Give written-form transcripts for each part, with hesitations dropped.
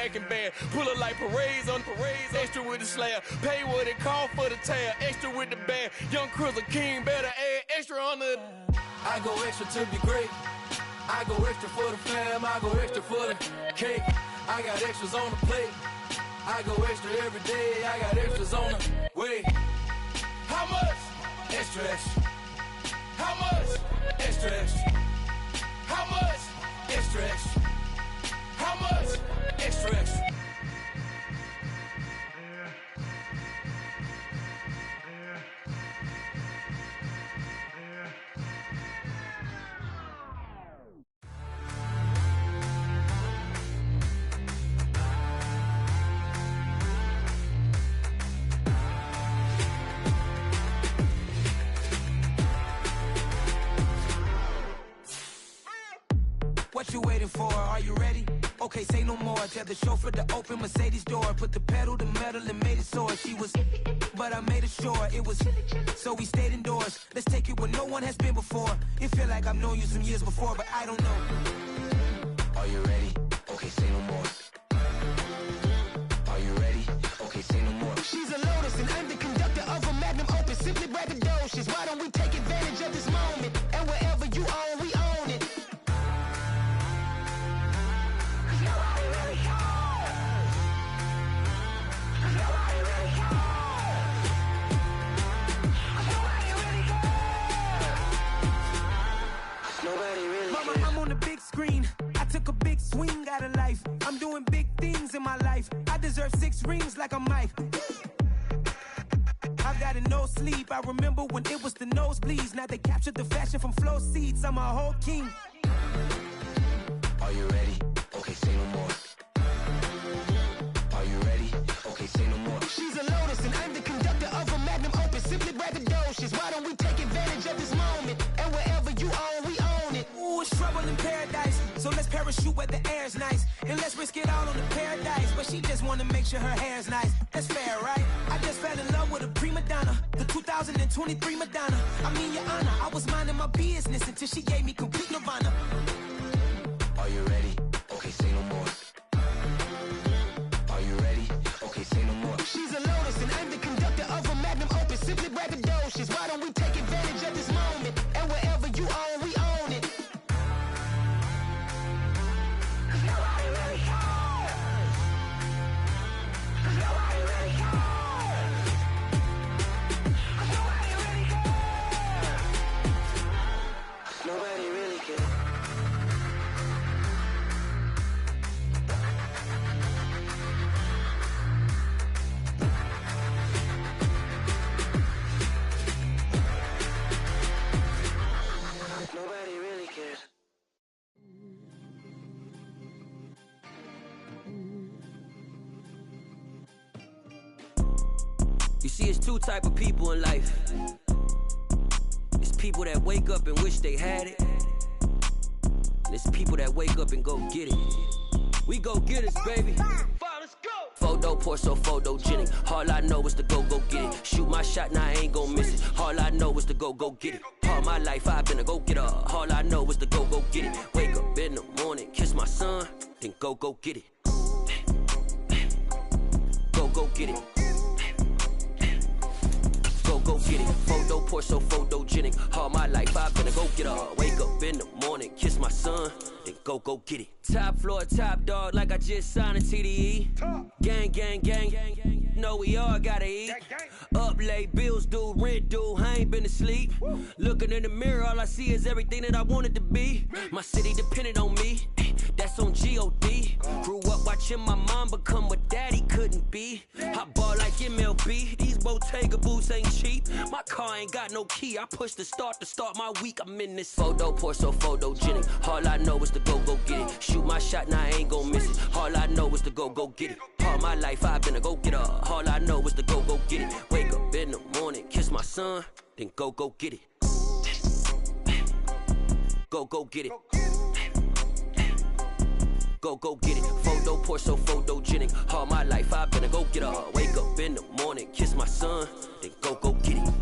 packing band. Pull it like parades on parades, extra with the slab. Pay what it cost for the tab, extra with the band. Young Chris a king, better add extra on the. I go extra to be great. I go extra for the fam, I go extra for the cake. I got extras on the plate. I go extra every day, I got extras on the way. How much? Extra, extra. How much? Extra, extra. How much? Extra, extra. How much? Extra, extra. What you waiting for? Are you ready? Okay, say no more. Tell the chauffeur to open Mercedes door. Put the pedal to metal and made it soar. She was, but I made it sure it was. So we stayed indoors. Let's take it where no one has been before. It feel like I've known you some years before, but I don't know. Are you ready? Okay, say no more. Are you ready? Okay, say no more. She's a Lotus and I'm the conductor of a magnum opus. Simply braggadocious. Why don't we take advantage of this moment? And wherever you own, we own it. I'm on the big screen. I took a big swing out of life. I'm doing big things in my life. I deserve 6 rings like I'm Mike. I've gotten no sleep. I remember when it was the nosebleeds. Now they captured the fashion from flow seats. I'm a whole king. Are you ready? Okay, say no more. Are you ready? Okay, say no more. She's a Lotus and I'm the conductor of a magnum opus. Simply braggadocious. Why don't we take advantage of this moment? And wherever you own, we own it. Ooh, it's trouble in paradise. So let's parachute where the air's nice. And let's risk it all on the paradise. But she just wanna make sure her hair's nice. That's fair, right? I just fell in love with a prima donna. The 2023 Madonna. I mean, your honor, I was minding my business until she gave me complete nirvana. Are you ready? Okay, say no more. Are you ready? Okay, say no more. She's a Lotus and I'm the conductor of a magnum opus. Simply braggadocious. Why don't we take advantage of this moment? And wherever you own, we own it. Nobody really cares. Nobody really cares. Nobody really cares. Nobody really cares. Nobody really cares. You see, it's 2 type of people in life. It's people that wake up and wish they had it. And it's people that wake up and go get it. We go get it, baby. Let's go. Photo pour so photogenic. All I know is to go get it. Shoot my shot, now I ain't gon' miss it. All I know is to go get it. All my life I've been a go-getter. All I know is to go get it. Wake up in the morning, kiss my son, then go get it. Go get it. Go get it. Photo pour so photogenic. All my life I've been a go-getter. Wake up in the morning, kiss my son, then go get it. Top floor, top dog, like I just signed a TDE. Gang, gang, gang, gang, gang. No, we all gotta eat. Up late, bills due, rent due, I ain't been asleep. Looking in the mirror, all I see is everything that I wanted to be. My city depended on me, that's on G.O.D. Grew up watching my mom become what daddy couldn't be. I ball like MLB, these Bottega boots ain't cheap. My car ain't got no key, I push the start to start my week. I'm in this photo pour so photogenic. All I know is to go get it. Shoot my shot, now I ain't gon' miss it. All I know is to go get it. All my life I've been a go-getter. All I know is to go get it. Wake up in the morning, kiss my son, then go get it. Go get it. Go get it. Photo pour so photogenic. All my life I've been a go-getter. Wake up in the morning, kiss my son, then go get it.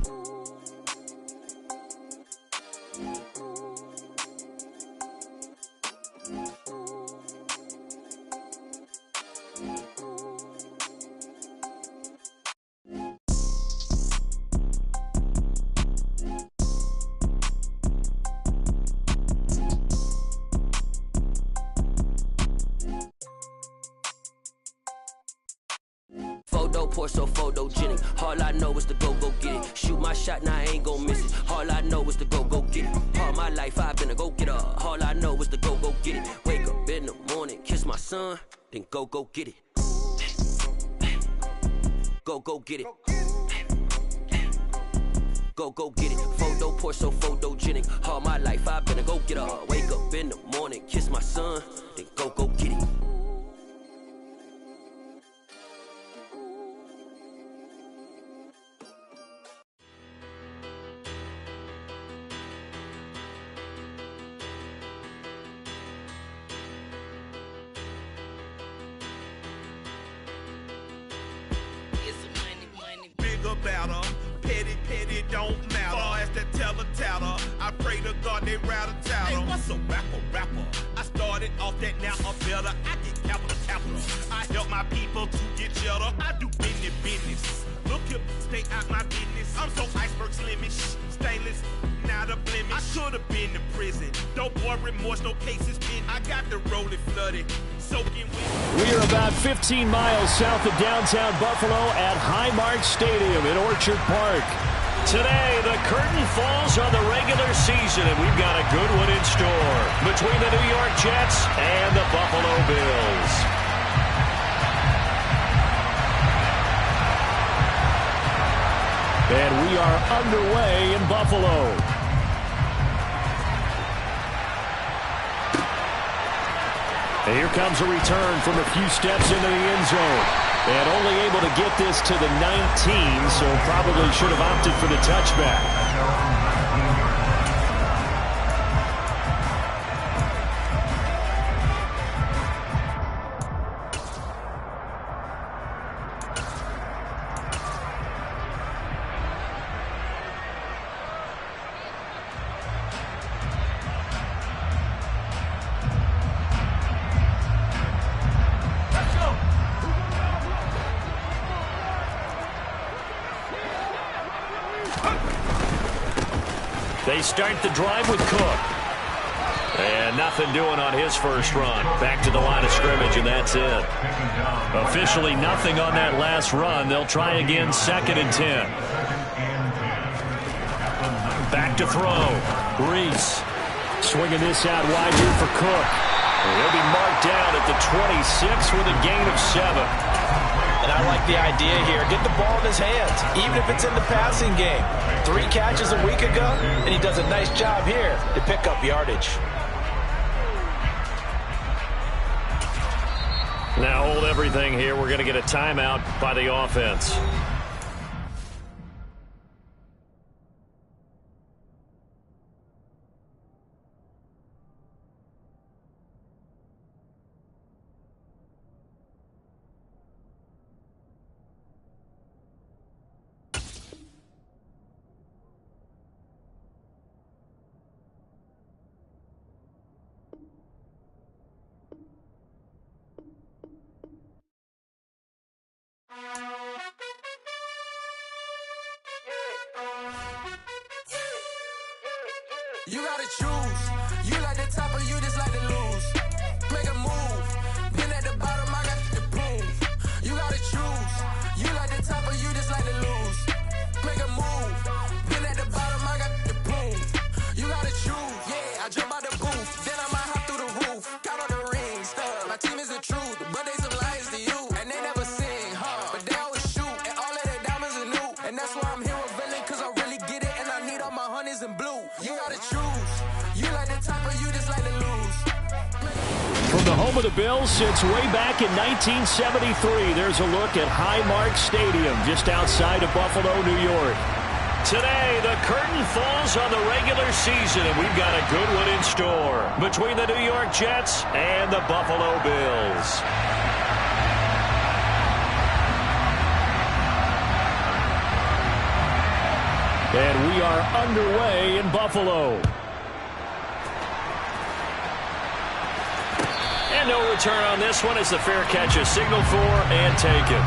Photo, Porsche, so photogenic. All I know is to go get it. Shoot my shot, now I ain't gon' miss it. All I know is to go get it. All my life I've been a go-getter. All I know is to go get it. Wake up in the morning, kiss my son, then go get it. Go get it. Go get it. Photo, Porsche, so photogenic. All my life I've been a go-getter. Wake up in the morning, kiss my son, then go get it. Better, petty don't matter. Far as that teller, I pray to God they rattle tattle. Hey, what's a rapper? I started off that, now I'm better. I get capital. I help my people to get cheddar. I do business. Look here, stay out my business. I'm so iceberg slimish, stainless, not a blemish. I should have been to prison. No boy remorse, no cases pinned. I got the rolling flooded, soaking with. We are about 15 miles south of downtown Buffalo at Highmark Stadium in Orchard Park. Today, the curtain falls on the regular season, and we've got a good one in store between the New York Jets and the Buffalo Bills. And we are underway in Buffalo. And here comes a return from a few steps into the end zone. And only able to get this to the 19, so probably should have opted for the touchback. They start the drive with Cook. And nothing doing on his first run. Back to the line of scrimmage, and that's it. Officially nothing on that last run. They'll try again, 2nd and 10. Back to throw. Reese swinging this out wide here for Cook. And he'll be marked down at the 26 with a gain of 7. And I like the idea here. Get the ball in his hands, even if it's in the passing game. 3 catches a week ago, and he does a nice job here to pick up yardage. Now hold everything here. We're going to get a timeout by the offense. You gotta choose. You like the top or you just like to lose. Make a move. Been at the bottom, I got the prove. You gotta choose. You like the top or you just like to lose. Make a move. Been at the bottom, I got the prove. You gotta choose. Yeah, I jump out the booth. Then I might hop through the roof. Count on the rings. My team is the truth, but they some liars to you. And they never sing, but they always shoot. And all of their diamonds are new. And that's why I'm here with Villain, cause I really get it. And I need all my honeys in blue. You gotta choose. You like the top or you just like to lose. From the home of the Bills since way back in 1973, there's a look at Highmark Stadium just outside of Buffalo, New York. Today, the curtain falls on the regular season, and we've got a good one in store between the New York Jets and the Buffalo Bills. And we are underway in Buffalo. And no return on this one as the fair catch is signaled for and taken.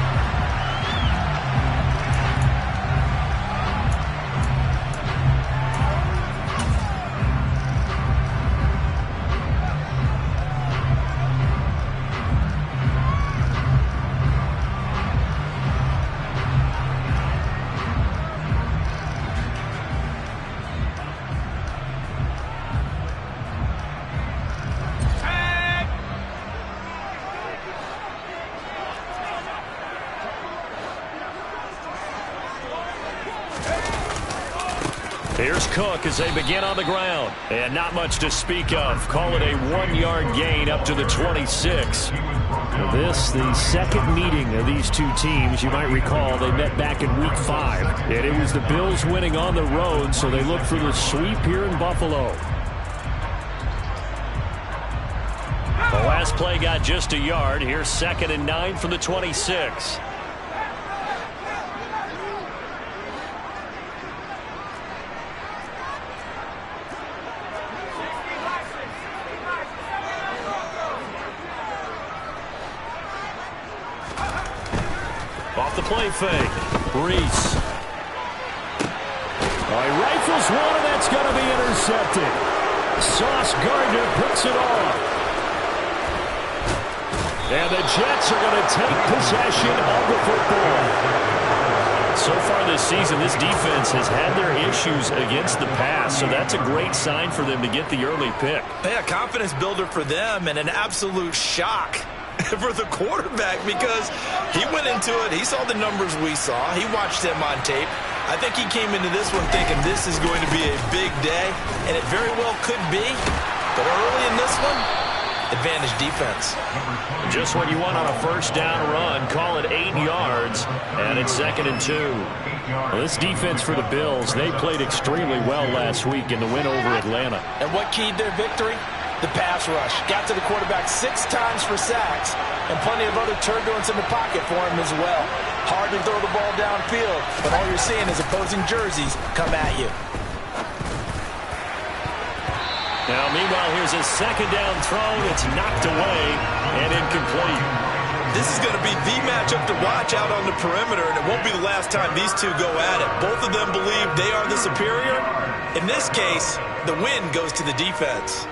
Here's Cook as they begin on the ground. And not much to speak of. Call it a 1-yard gain up to the 26. This, the second meeting of these two teams. You might recall they met back in Week 5. And it was the Bills winning on the road, so they look for the sweep here in Buffalo. The last play got just a yard. Here's 2nd and 9 from the 26. Off the play fake. Reese. Rifles one, and that's going to be intercepted. Sauce Gardner picks it off. And the Jets are going to take possession of the football. So far this season, this defense has had their issues against the pass, so that's a great sign for them to get the early pick. Yeah, confidence builder for them and an absolute shock for the quarterback because he went into it. He saw the numbers we saw. He watched them on tape. I think he came into this one thinking this is going to be a big day, and it very well could be. But early in this one, advantage defense. Just what you want on a first down run. Call it 8 yards, and it's 2nd and 2. Well, this defense for the Bills, they played extremely well last week in the win over Atlanta. And what keyed their victory? The pass rush. Got to the quarterback 6 times for sacks, and plenty of other turbulence in the pocket for him as well. Hard to throw the ball downfield, but all you're seeing is opposing jerseys come at you. Now, meanwhile, here's a 2nd down throw. It's knocked away and incomplete. This is going to be the matchup to watch out on the perimeter, and it won't be the last time these two go at it. Both of them believe they are the superior. In this case, the win goes to the defense.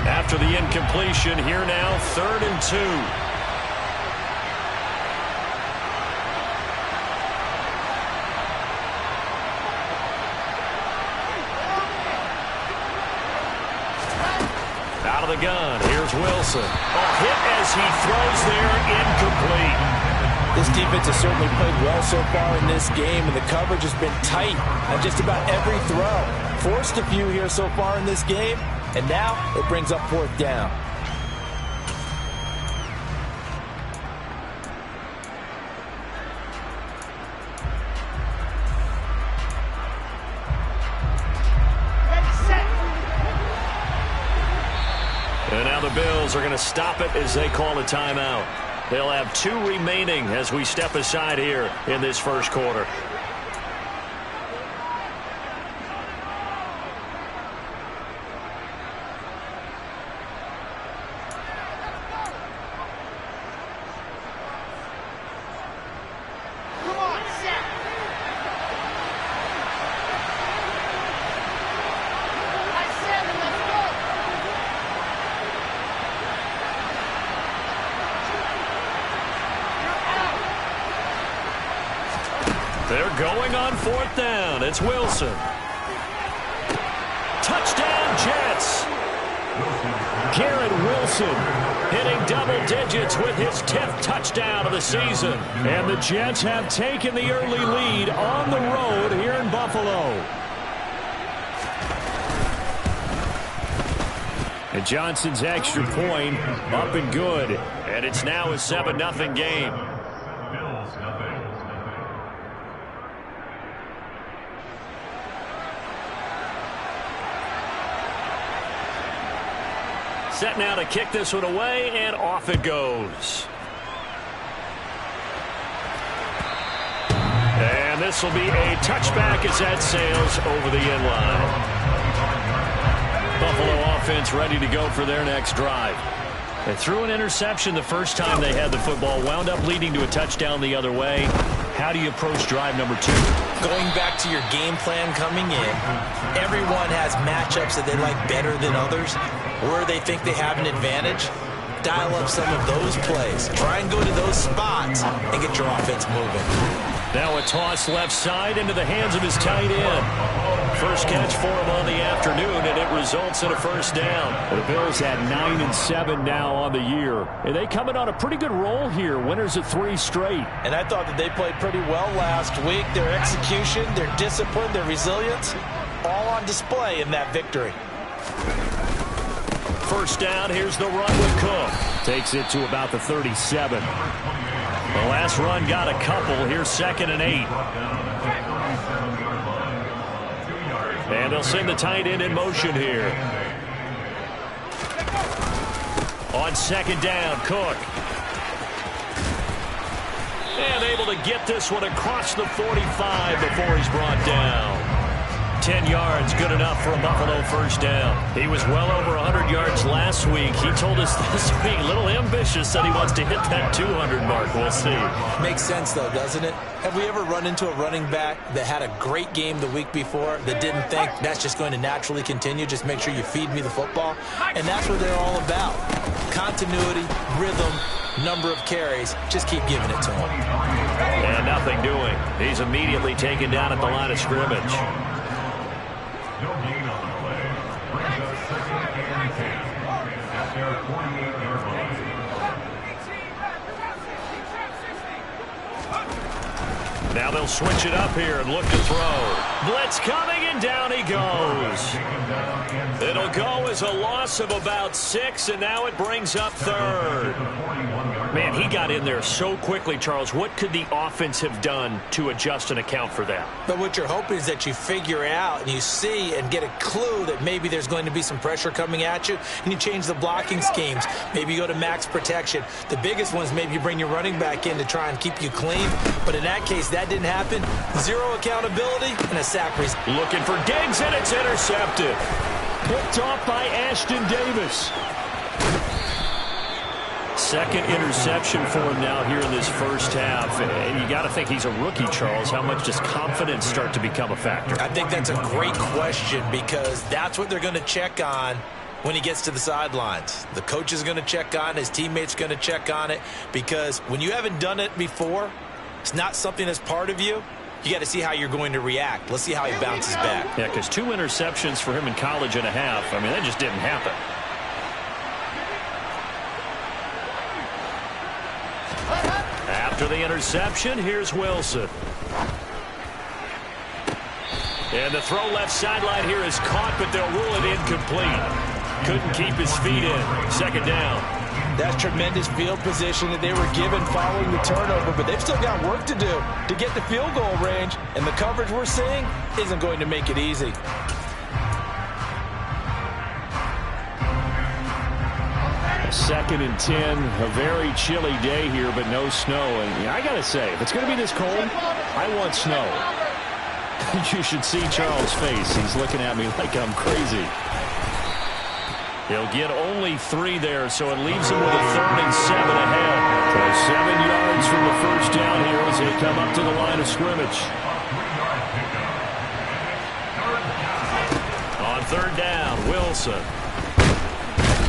After the incompletion, here now, 3rd and 2. Out of the gun, here's Wilson. Hit as he throws there, incomplete. This defense has certainly played well so far in this game, and the coverage has been tight on just about every throw. Forced a few here so far in this game. And now it brings up 4th down. And now the Bills are going to stop it as they call a timeout. They'll have 2 remaining as we step aside here in this first quarter. They're going on 4th down. It's Wilson. Touchdown, Jets. Garrett Wilson hitting double digits with his 10th touchdown of the season. And the Jets have taken the early lead on the road here in Buffalo. And Johnson's extra point up and good. And it's now a 7-0 game. Set now to kick this one away, and off it goes. And this will be a touchback as that sails over the end line. Buffalo offense ready to go for their next drive. They threw an interception the first time they had the football, wound up leading to a touchdown the other way. How do you approach drive number 2? Going back to your game plan coming in, everyone has matchups that they like better than others, where they think they have an advantage. dial up some of those plays. Try and go to those spots and get your offense moving. Now a toss left side into the hands of his tight end. First catch for him on the afternoon, and it results in a first down. The Bills at 9-7 now on the year. And they come in on a pretty good roll here. Winners of 3 straight. And I thought that they played pretty well last week. Their execution, their discipline, their resilience, all on display in that victory. First down, here's the run with Cook. Takes it to about the 37. The last run got a couple. Here's 2nd and 8. And they'll send the tight end in motion here. On 2nd down, Cook. And able to get this one across the 45 before he's brought down. 10 yards, good enough for a Buffalo first down. He was well over 100 yards last week. He told us this week, a little ambitious, that he wants to hit that 200 mark. We'll see. Makes sense, though, doesn't it? Have we ever run into a running back that had a great game the week before that didn't think that's just going to naturally continue? Just make sure you feed me the football. And that's what they're all about. Continuity, rhythm, number of carries. Just keep giving it to him. And nothing doing. He's immediately taken down at the line of scrimmage. No gain on the play. Brings us 2nd and 10 at their 48-yard line. Now they'll switch it up here and look to throw. Blitz coming, and down he goes. It'll go as a loss of about 6, and now it brings up 3rd. Man, he got in there so quickly, Charles. What could the offense have done to adjust and account for that? But what you're hoping is that you figure out and you see and get a clue that maybe there's going to be some pressure coming at you, and you change the blocking schemes. Maybe you go to max protection. The biggest one is maybe you bring your running back in to try and keep you clean. But in that case, that didn't happen. 0 accountability and a sack result. Looking for Diggs, and it's intercepted. Picked off by Ashton Davis. 2nd interception for him now here in this first half. And you got to think he's a rookie, Charles. How much does confidence start to become a factor? I think that's a great question, because that's what they're going to check on when he gets to the sidelines. The coach is going to check on it. His teammates are going to check on it, because when you haven't done it before, it's not something that's part of you. You got to see how you're going to react. Let's see how he bounces back. Yeah, because 2 interceptions for him in college and a half. I mean, that just didn't happen. After the interception, here's Wilson. And the throw left sideline here is caught, but they'll rule it incomplete. Couldn't keep his feet in. 2nd down. That's tremendous field position that they were given following the turnover, but they've still got work to do to get the field goal range, and the coverage we're seeing isn't going to make it easy. Second and 10, a very chilly day here, but no snow. And I got to say, if it's going to be this cold, I want snow. You should see Charles' face. He's looking at me like I'm crazy. He'll get only 3 there, so it leaves him with a 3rd and 7 ahead. So 7 yards from the first down here as they come up to the line of scrimmage. On 3rd down, Wilson.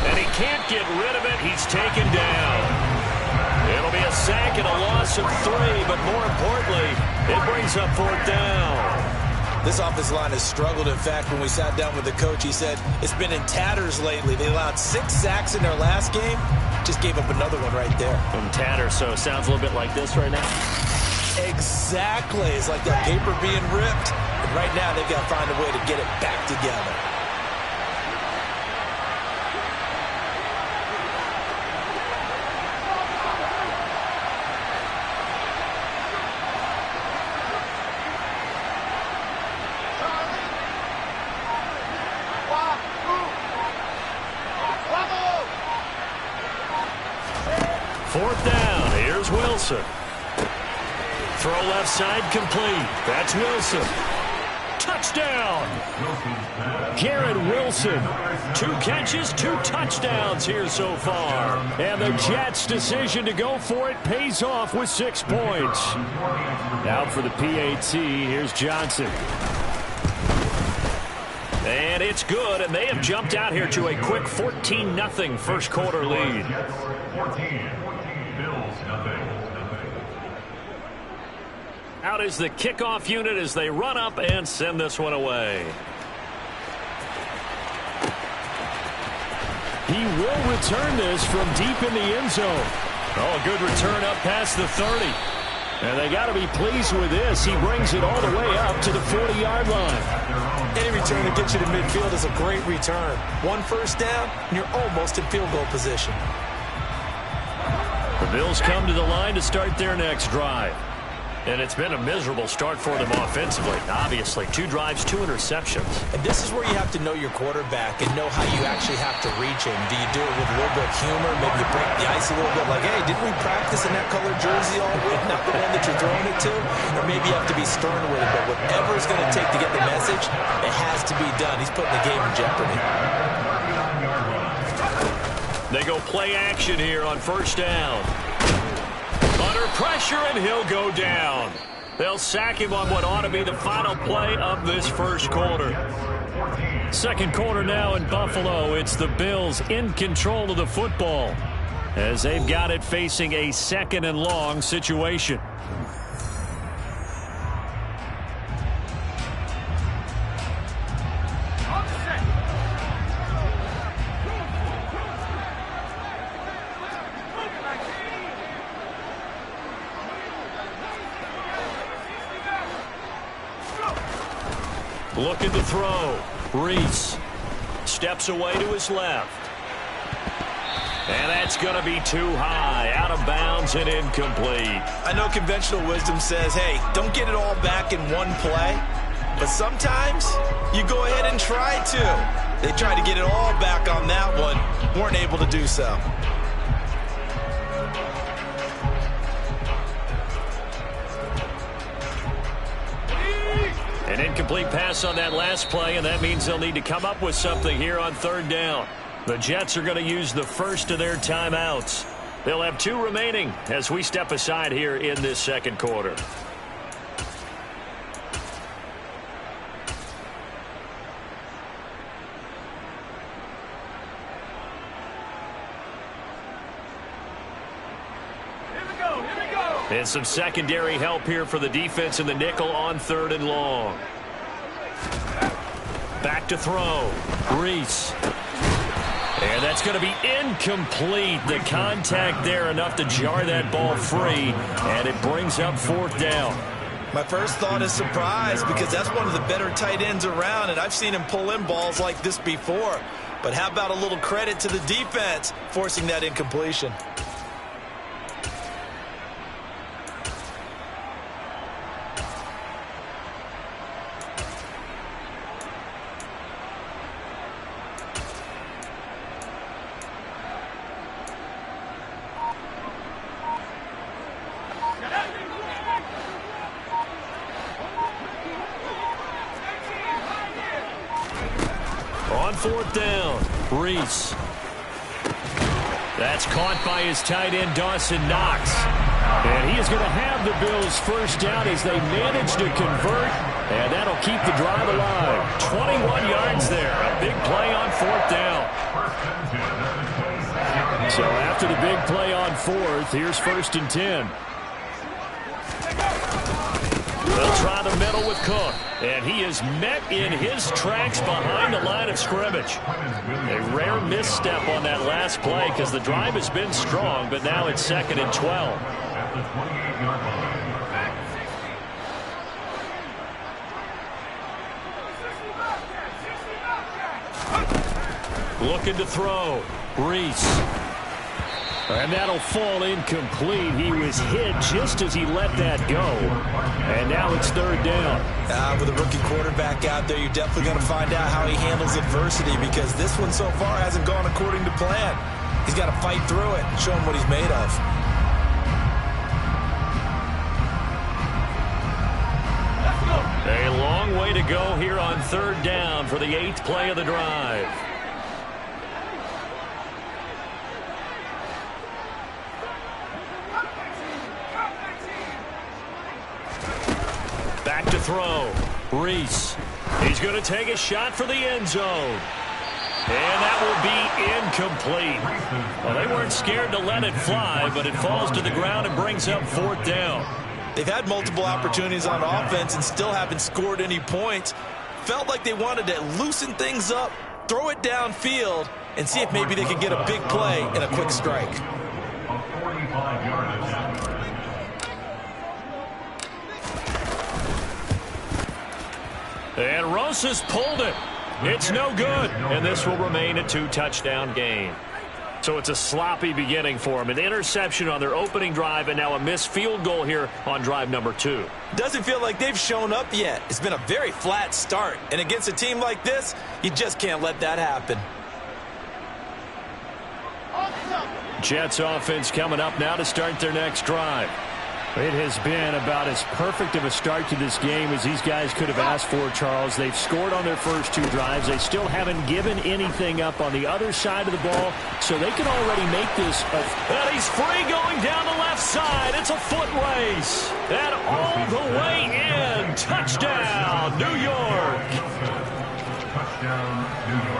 And he can't get rid of it. He's taken down. It'll be a sack and a loss of 3, but more importantly, it brings up 4th down. This offensive line has struggled. In fact, when we sat down with the coach, he said it's been in tatters lately. They allowed 6 sacks in their last game. Just gave up another one right there. In tatters, so it sounds a little bit like this right now. Exactly. It's like that paper being ripped. And right now, they've got to find a way to get it back together. Fourth down, here's Wilson. Throw left side complete. That's Wilson. Touchdown! Garrett Wilson. 2 catches, 2 touchdowns here so far. And the Jets' decision to go for it pays off with 6 points. Out for the PAT, here's Johnson. And it's good, and they have jumped out here to a quick 14-0 first quarter lead. 14, Bills nothing. Out is the kickoff unit as they run up and send this one away. He will return this from deep in the end zone. Oh, a good return up past the 30. And they got to be pleased with this. He brings it all the way up to the 40-yard line. Any return that gets you to midfield is a great return. One first down, and you're almost in field goal position. The Bills come to the line to start their next drive. And it's been a miserable start for them offensively. Obviously, 2 drives, 2 interceptions. And this is where you have to know your quarterback and know how you actually have to reach him. Do you do it with a little bit of humor? Maybe you break the ice a little bit like, hey, didn't we practice in that colored jersey all week? Not the one that you're throwing it to? Or maybe you have to be stern with it. But whatever it's going to take to get the message, it has to be done. He's putting the game in jeopardy. They go play action here on first down. Under pressure, and he'll go down. They'll sack him on what ought to be the final play of this first quarter. Second quarter now in Buffalo. It's the Bills in control of the football as they've got it facing a 2nd and long situation. Looking to throw. Reese steps away to his left. And that's going to be too high. Out of bounds and incomplete. I know conventional wisdom says, hey, don't get it all back in one play. But sometimes you go ahead and try to. They tried to get it all back on that one. Weren't able to do so. An incomplete pass on that last play, and that means they'll need to come up with something here on third down. The Jets are going to use the first of their timeouts. They'll have 2 remaining as we step aside here in this second quarter. And some secondary help here for the defense in the nickel on 3rd and long. Back to throw. Reese. And that's going to be incomplete. The contact there enough to jar that ball free. And it brings up 4th down. My first thought is surprise because that's one of the better tight ends around. And I've seen him pull in balls like this before. But how about a little credit to the defense forcing that incompletion? On 4th down, Reese. That's caught by his tight end, Dawson Knox. And he is going to have the Bills first down as they manage to convert. And that'll keep the drive alive. 21 yards there. A big play on 4th down. So after the big play on 4th, here's 1st and 10. They'll try the middle with Cook. And he is met in his tracks behind the line of scrimmage. A rare misstep on that last play because the drive has been strong, but now it's 2nd and 12. Looking to throw. Reese. And that'll fall incomplete. He was hit just as he let that go. And now it's 3rd down. With a rookie quarterback out there, you're definitely going to find out how he handles adversity because this one so far hasn't gone according to plan. He's got to fight through it and show him what he's made of. A long way to go here on 3rd down for the 8th play of the drive. Back to throw. Reese. He's going to take a shot for the end zone. And that will be incomplete. Well, they weren't scared to let it fly, but it falls to the ground and brings up 4th down. They've had multiple opportunities on offense and still haven't scored any points. Felt like they wanted to loosen things up, throw it downfield, and see if maybe they could get a big play and a quick strike. A 45-yard attempt. And Rosas pulled it. It's no good, and this will remain a 2-touchdown game. So it's a sloppy beginning for them. An interception on their opening drive, and now a missed field goal here on drive number 2. Doesn't feel like they've shown up yet. It's been a very flat start, and against a team like this, you just can't let that happen. Jets offense coming up now to start their next drive. It has been about as perfect of a start to this game as these guys could have asked for, Charles. They've scored on their first 2 drives. They still haven't given anything up on the other side of the ball, so they can already make this. And he's free going down the left side. It's a foot race. And all the way in. Touchdown, New York.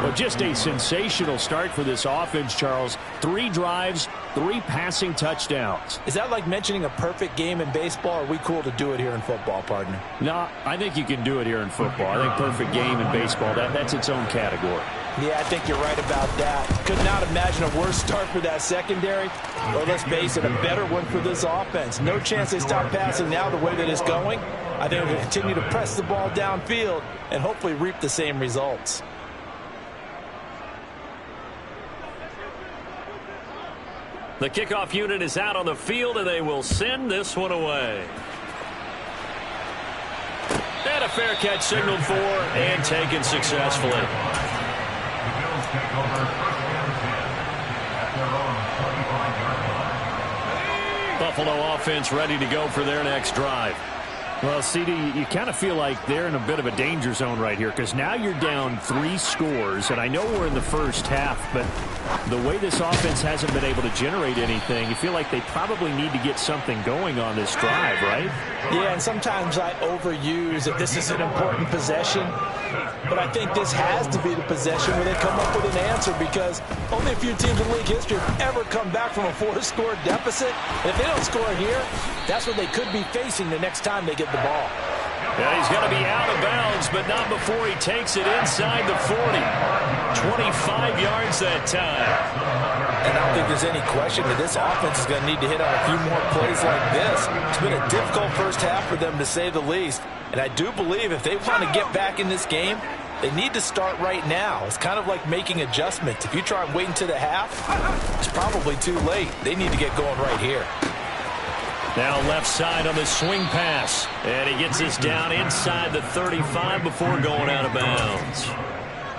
Well, just a sensational start for this offense, Charles. 3 drives, 3 passing touchdowns. Is that like mentioning a perfect game in baseball, or are we cool to do it here in football, partner? No, I think you can do it here in football. I think perfect game in baseball, that's its own category. Yeah, I think you're right about that. Could not imagine a worse start for that secondary, or let's face it, a better one for this offense. No chance they stop passing now the way that it's going. I think they'll continue to press the ball downfield and hopefully reap the same results. The kickoff unit is out on the field, and they will send this one away. And a fair catch signaled for and taken successfully. The Bills take over 1st and 10 at their own 45-yard line. Buffalo offense ready to go for their next drive. Well, CD, you kind of feel like they're in a bit of a danger zone right here because now you're down 3 scores, and I know we're in the first half, but the way this offense hasn't been able to generate anything, you feel like they probably need to get something going on this drive, right? Yeah, and sometimes I overuse if this is an important possession, but I think this has to be the possession where they come up with an answer because only a few teams in league history have ever come back from a 4-score deficit. And if they don't score here, that's what they could be facing the next time they get the ball. Yeah, he's going to be out of bounds, but not before he takes it inside the 40. 25 yards that time. And I don't think there's any question that this offense is going to need to hit on a few more plays like this. It's been a difficult first half for them, to say the least. And I do believe if they want to get back in this game, they need to start right now. It's kind of like making adjustments. If you try and wait until the half, it's probably too late. They need to get going right here. Now left side on the swing pass. And he gets this down inside the 35 before going out of bounds.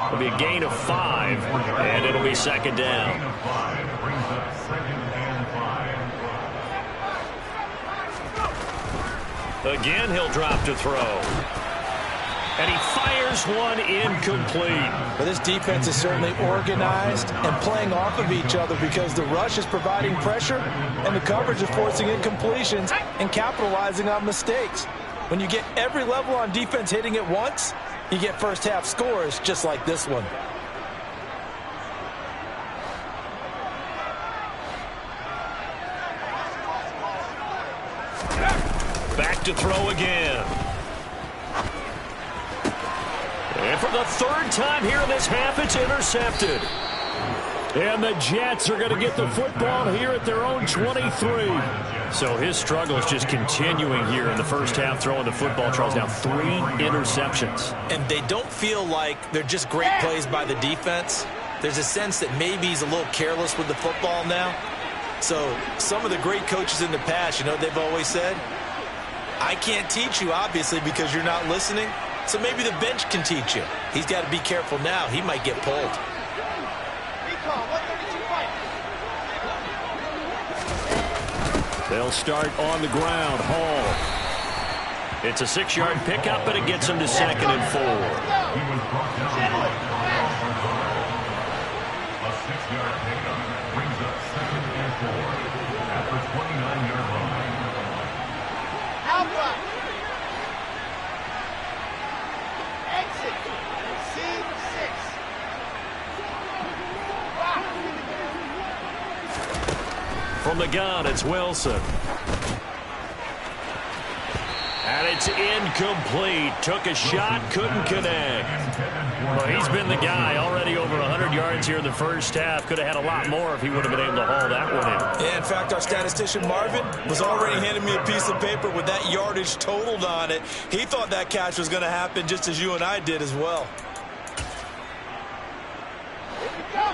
It'll be a gain of 5, and it'll be 2nd down. Gain of 5 brings up 2nd and 5. Again, he'll drop to throw. And he fires one incomplete. But this defense is certainly organized and playing off of each other because the rush is providing pressure and the coverage is forcing incompletions and capitalizing on mistakes. When you get every level on defense hitting at once, you get first half scores just like this one. Back to throw again. And for the 3rd time here in this half, it's intercepted. And the Jets are going to get the football here at their own 23. So his struggle is just continuing here in the first half, throwing the football. Charles, now 3 interceptions. And they don't feel like they're just great plays by the defense. There's a sense that maybe he's a little careless with the football now. So some of the great coaches in the past, you know what they've always said? I can't teach you, obviously, because you're not listening. So maybe the bench can teach you. He's got to be careful now. He might get pulled. They'll start on the ground. Hall. It's a 6-yard pickup, but it gets him to 2nd and 4. He was brought down by a 6-yard pickup brings up 2nd and 4 at the 29-yard line. the gun, it's Wilson. And it's incomplete. Took a shot, couldn't connect. Well, he's been the guy. Already over 100 yards here in the first half. Could have had a lot more if he would have been able to haul that one in. Yeah, in fact, our statistician Marvin was already handing me a piece of paper with that yardage totaled on it. He thought that catch was going to happen just as you and I did as well.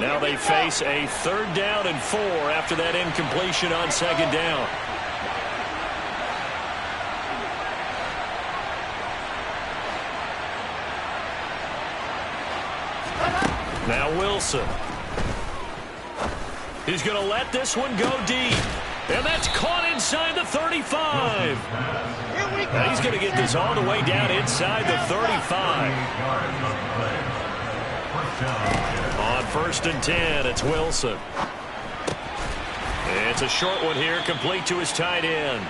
Now they face a 3rd down and 4 after that incompletion on 2nd down. Now Wilson. He's going to let this one go deep. And that's caught inside the 35. Now he's going to get this all the way down inside the 35. On 1st and 10, it's Wilson. It's a short one here, complete to his tight end.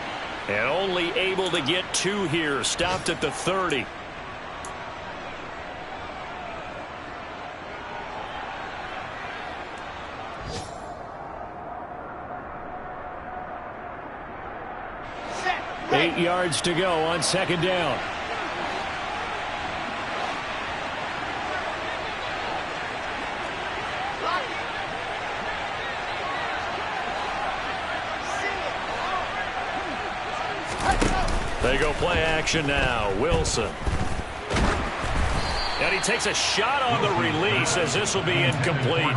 And only able to get 2 here, stopped at the 30. Eight yards to go on 2nd down. They go play action now. Wilson. And he takes a shot on the release as this will be incomplete.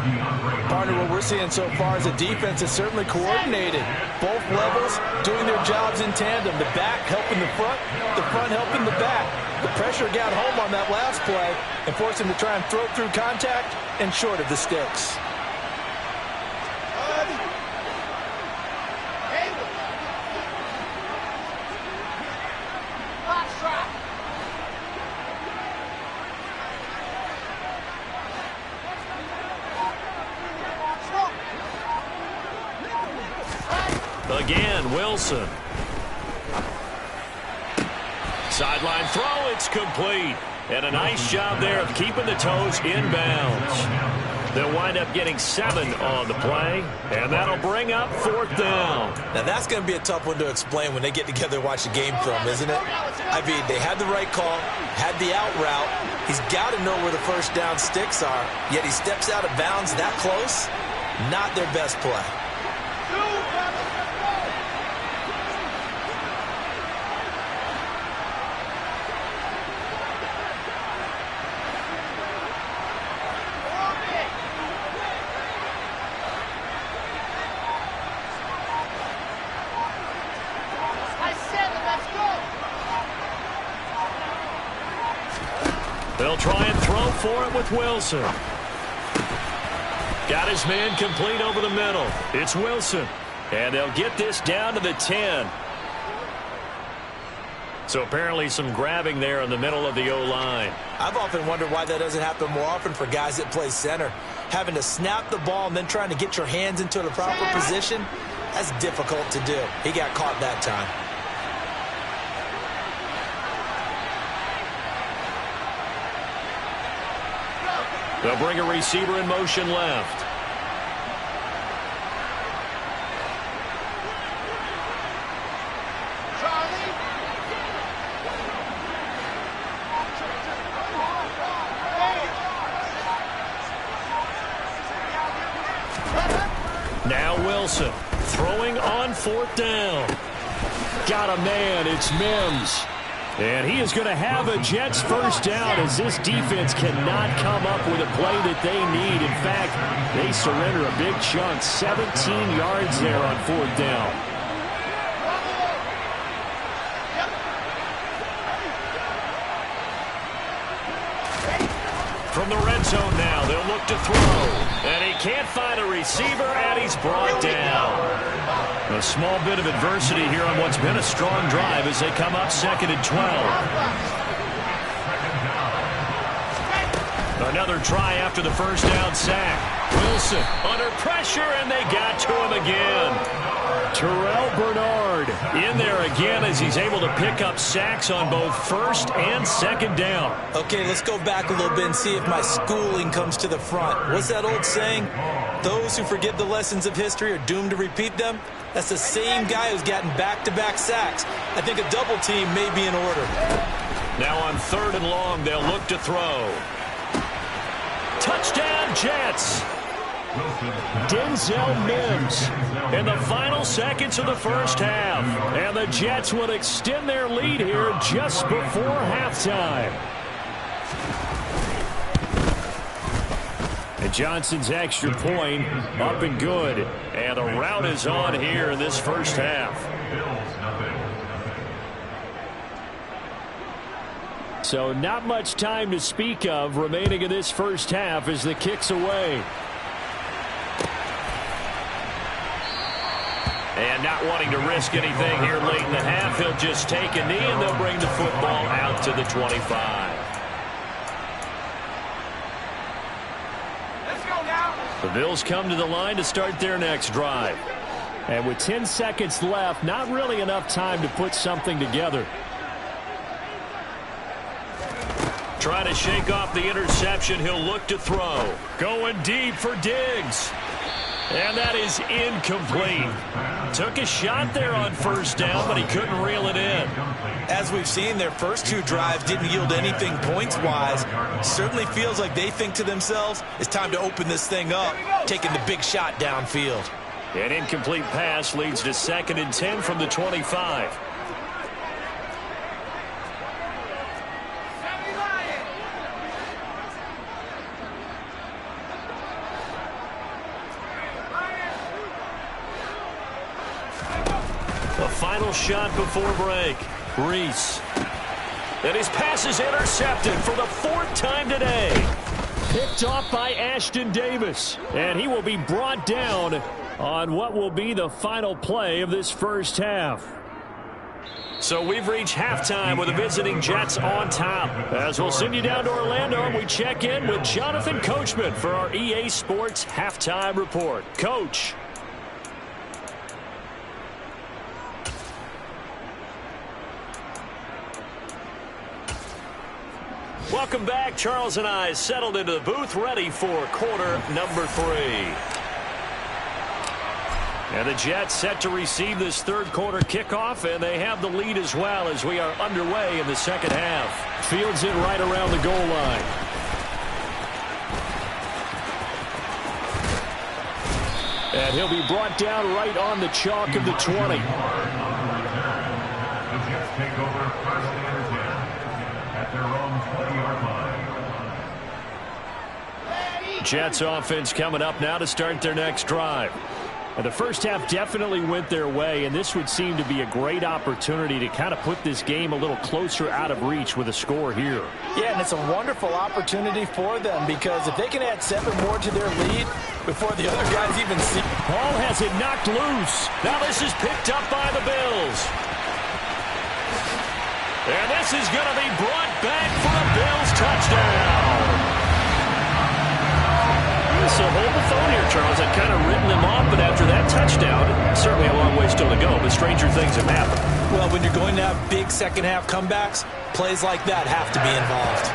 Partner, what we're seeing so far is the defense is certainly coordinated. Both levels doing their jobs in tandem. The back helping the front helping the back. The pressure got home on that last play and forced him to try and throw through contact and short of the sticks. Again, Wilson. Sideline throw, it's complete. And a nice job there of keeping the toes in bounds. They'll wind up getting 7 on the play, and that'll bring up 4th down. Now, that's going to be a tough one to explain when they get together and watch the game film, isn't it? I mean, they had the right call, had the out route. He's got to know where the 1st down sticks are, yet he steps out of bounds that close. Not their best play. They'll try and throw for it with Wilson. Got his man complete over the middle. It's Wilson. And they'll get this down to the 10. So apparently some grabbing there in the middle of the O-line. I've often wondered why that doesn't happen more often for guys that play center. Having to snap the ball and then trying to get your hands into the proper position, that's difficult to do. He got caught that time. They'll bring a receiver in motion left. Now Wilson throwing on 4th down. Got a man, it's Mims. And he is going to have a Jets 1st down as this defense cannot come up with a play that they need. In fact, they surrender a big chunk, 17 yards there on 4th down. From the red zone now, they'll look to throw. And he can't find a receiver, and he's brought down. A small bit of adversity here on what's been a strong drive as they come up 2nd and 12. Another try after the 1st down sack. Wilson under pressure, and they got to him again. Terrell Bernard in there again as he's able to pick up sacks on both first and second down. Okay, let's go back a little bit and see if my schooling comes to the front. What's that old saying? Those who forget the lessons of history are doomed to repeat them. That's the same guy who's gotten back-to-back sacks. I think a double team may be in order. Now on 3rd and long, they'll look to throw. Touchdown, Jets! Denzel Mims in the final seconds of the first half. And the Jets will extend their lead here just before halftime. And Johnson's extra point up and good. And the rout is on here in this first half. So not much time to speak of remaining in this first half as the kick's away. And not wanting to risk anything here late in the half, he'll just take a knee and they'll bring the football out to the 25. Let's go now. The Bills come to the line to start their next drive. And with 10 seconds left, not really enough time to put something together. Trying to shake off the interception, he'll look to throw. Going deep for Diggs. And that is incomplete. Took a shot there on first down, but he couldn't reel it in. As we've seen, their first 2 drives didn't yield anything points-wise. Certainly feels like they think to themselves, it's time to open this thing up, taking the big shot downfield. An incomplete pass leads to 2nd and 10 from the 25. Final shot before break. Reese. And his pass is intercepted for the 4th time today. Picked off by Ashton Davis. And he will be brought down on what will be the final play of this first half. So we've reached halftime with the visiting Jets on top. As we'll send you down to Orlando and we check in with Jonathan Coachman for our EA Sports Halftime Report. Coach. Welcome back. Charles and I settled into the booth, ready for quarter number 3. And the Jets set to receive this 3rd quarter kickoff, and they have the lead as well as we are underway in the second half. Fields it right around the goal line. And he'll be brought down right on the chalk of the 20. The Jets take over 1st and 10 at their own 20-yard line. Jets offense coming up now to start their next drive. And the first half definitely went their way, and this would seem to be a great opportunity to kind of put this game a little closer out of reach with a score here. Yeah, and it's a wonderful opportunity for them because if they can add 7 more to their lead before the other guys even see. Ball has it knocked loose. Now this is picked up by the Bills. And this is going to be brought back for a Bills touchdown. So hold the phone here, Charles. I'd kind of written them off, but after that touchdown, certainly a long way still to go, but stranger things have happened. Well, when you're going to have big second-half comebacks, plays like that have to be involved.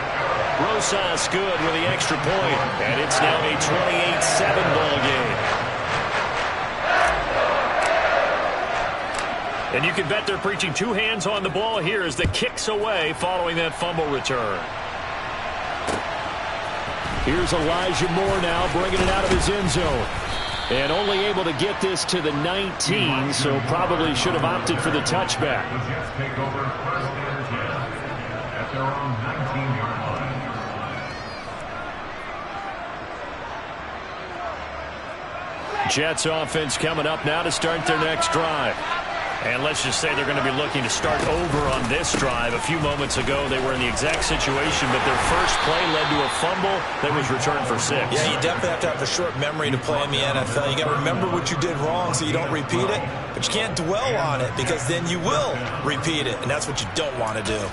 Rosas good with the extra point, and it's now a 28-7 ball game. And you can bet they're preaching 2 hands on the ball here as the kick's away following that fumble return. Here's Elijah Moore now bringing it out of his end zone. And only able to get this to the 19, so probably should have opted for the touchback. The Jets take over 1st and 10 at their own 19-yard line. Jets offense coming up now to start their next drive. And let's just say they're going to be looking to start over on this drive. A few moments ago, they were in the exact situation, but their first play led to a fumble that was returned for 6. Yeah, you definitely have to have a short memory to play in the NFL. You got to remember what you did wrong so you don't repeat it, but you can't dwell on it because then you will repeat it, and that's what you don't want to do.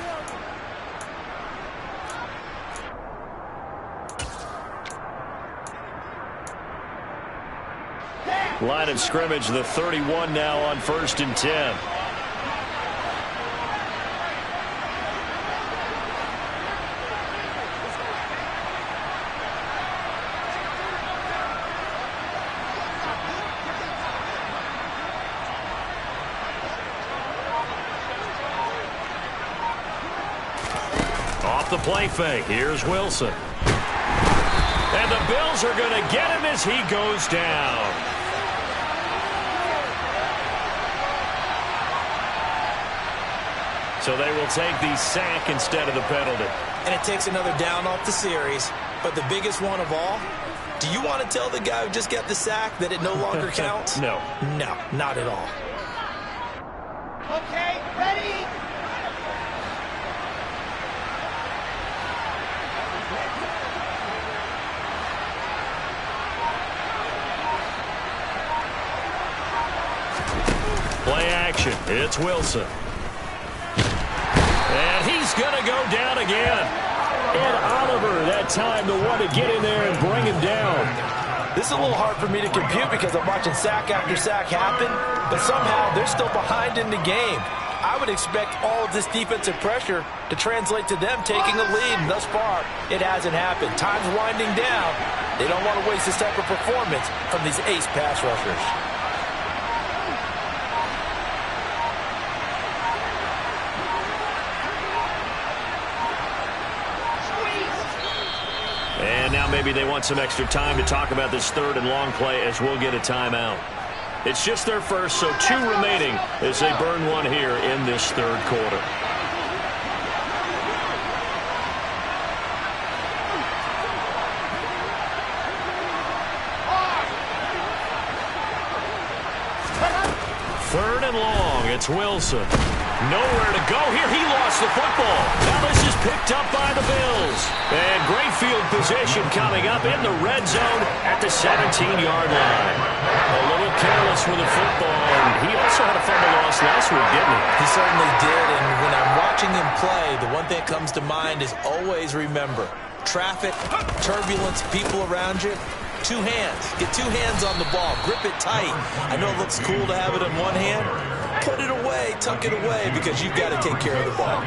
Line of scrimmage, the 31 now on 1st and 10. Off the play fake, here's Wilson. And the Bills are going to get him as he goes down. So they will take the sack instead of the penalty. And it takes another down off the series. But the biggest one of all, do you want to tell the guy who just got the sack that it no longer counts? No. No, not at all. Okay, ready? Play action. It's Wilson. And he's going to go down again. And Oliver, that time, the one to get in there and bring him down. This is a little hard for me to compute because I'm watching sack after sack happen, but somehow they're still behind in the game. I would expect all of this defensive pressure to translate to them taking a lead, and thus far, it hasn't happened. Time's winding down. They don't want to waste this type of performance from these ace pass rushers. And now maybe they want some extra time to talk about this 3rd and long play as we'll get a timeout. It's just their first, so 2 remaining as they burn one here in this 3rd quarter. Third and long, it's Wilson. Nowhere to go here. He lost the football. Now this is picked up by the Bills. And great field position coming up in the red zone at the 17-yard line. A little careless with the football. And he also had a fumble loss last week, didn't he? He certainly did. And when I'm watching him play, the one thing that comes to mind is always remember, traffic, turbulence, people around you. 2 hands. Get 2 hands on the ball. Grip it tight. I know it looks cool to have it in one hand. Put it away, tuck it away, because you've got to take care of the ball.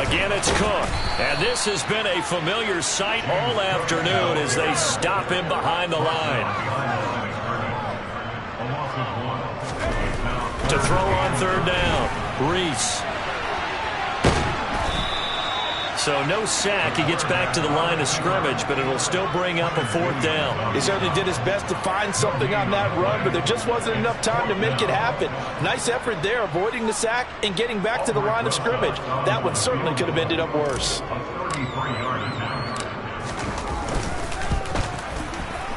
Again, it's Cook. And this has been a familiar sight all afternoon as they stop him behind the line. To throw on 3rd down, Reese. So no sack. He gets back to the line of scrimmage, but it'll still bring up a 4th down. He certainly did his best to find something on that run, but there just wasn't enough time to make it happen. Nice effort there, avoiding the sack and getting back to the line of scrimmage. That one certainly could have ended up worse.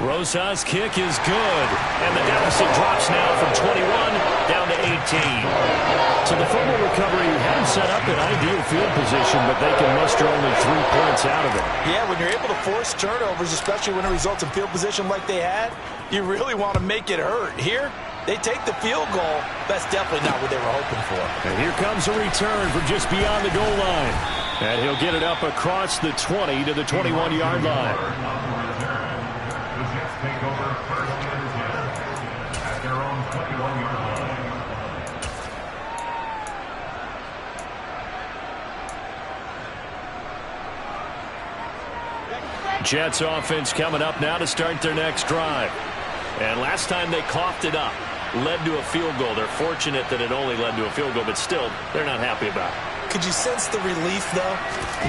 Rosa's kick is good, and the deficit drops now from 21 down to 18. So the fumble recovery had set up an ideal field position, but they can muster only 3 points out of it. Yeah, when you're able to force turnovers, especially when it results in field position like they had, you really want to make it hurt. Here, they take the field goal. That's definitely not what they were hoping for. And here comes a return from just beyond the goal line. And he'll get it up across the 20 to the 21-yard line. Take over 1st and 10 at their own 21-yard line. Jets offense coming up now to start their next drive. And last time they coughed it up, led to a field goal. They're fortunate that it only led to a field goal, but still, they're not happy about it. Could you sense the relief, though,